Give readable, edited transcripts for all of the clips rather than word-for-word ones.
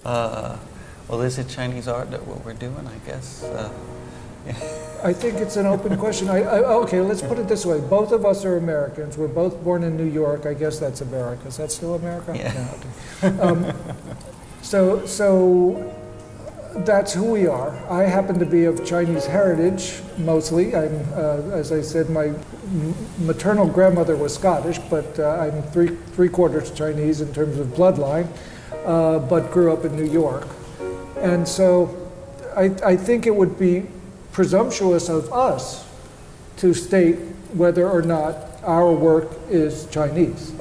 Well, is it Chinese art that what we're doing? I guess. I think it's an open question. Okay, let's put it this way. Both of us are Americans. We're both born in New York. I guess that's America. Is that still America? Yeah. No, okay. So that's who we are. I happen to be of Chinese heritage, mostly. I'm, as I said, my maternal grandmother was Scottish, but I'm three-quarters Chinese in terms of bloodline, but grew up in New York. And so I think it would be presumptuous of us to state whether or not our work is Chinese.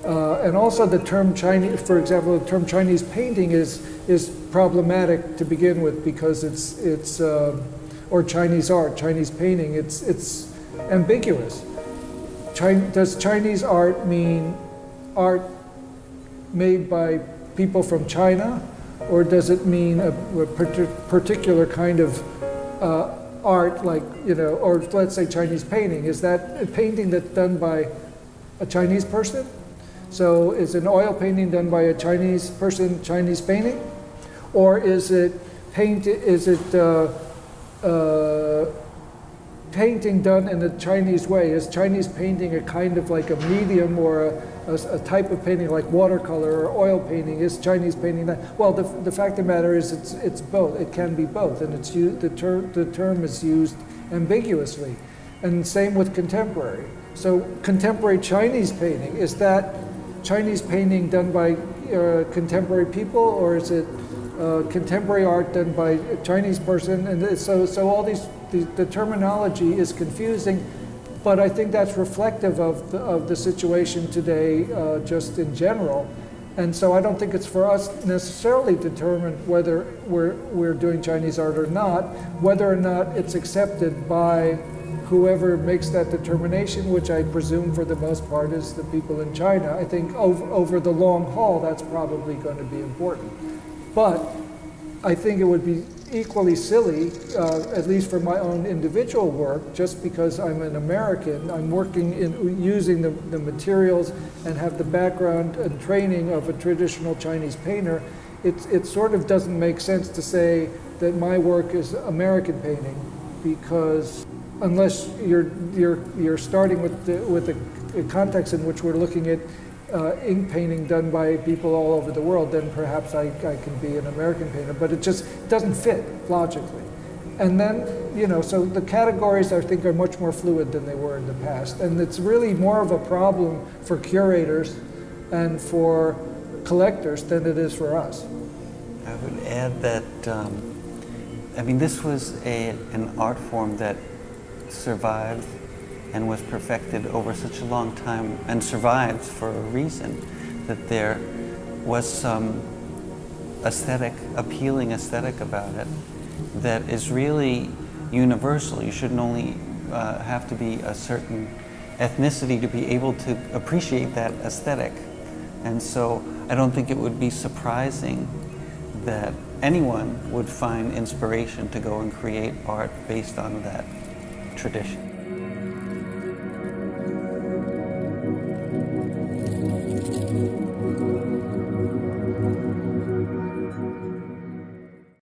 And also the term Chinese, for example, the term Chinese painting is problematic to begin with because it's or Chinese art, Chinese painting, it's ambiguous. Does Chinese art mean art made by people from China, or does it mean a particular kind of art, like, you know, or let's say Chinese painting? Is that a painting that's done by a Chinese person? So is an oil painting done by a Chinese person, Chinese painting? Or is it painting done in a Chinese way? Is Chinese painting a kind of like a medium or a type of painting like watercolor or oil painting? Is Chinese painting that? Well, the fact of the matter is it's both. It can be both, and the term is used ambiguously. And same with contemporary. So contemporary Chinese painting, is that Chinese painting done by contemporary people, or is it contemporary art done by a Chinese person? And so all the terminology is confusing, but I think that's reflective of the situation today, just in general. And so I don't think it's for us necessarily to determine whether we're doing Chinese art or not, whether or not it's accepted by whoever makes that determination, which I presume for the most part is the people in China. I think over the long haul, that's probably going to be important. But I think it would be equally silly, at least for my own individual work, just because I'm an American, I'm working in using the materials and have the background and training of a traditional Chinese painter. It sort of doesn't make sense to say that my work is American painting, because unless you're starting with the context in which we're looking at ink painting done by people all over the world, then perhaps I can be an American painter, but it just doesn't fit logically. And then, you know, so the categories I think are much more fluid than they were in the past, and it's really more of a problem for curators and for collectors than it is for us. I would add that, I mean, this was an art form that survived and was perfected over such a long time, and survived for a reason, that there was some appealing aesthetic about it that is really universal. You shouldn't only have to be a certain ethnicity to be able to appreciate that aesthetic. And so I don't think it would be surprising that anyone would find inspiration to go and create art based on that tradition.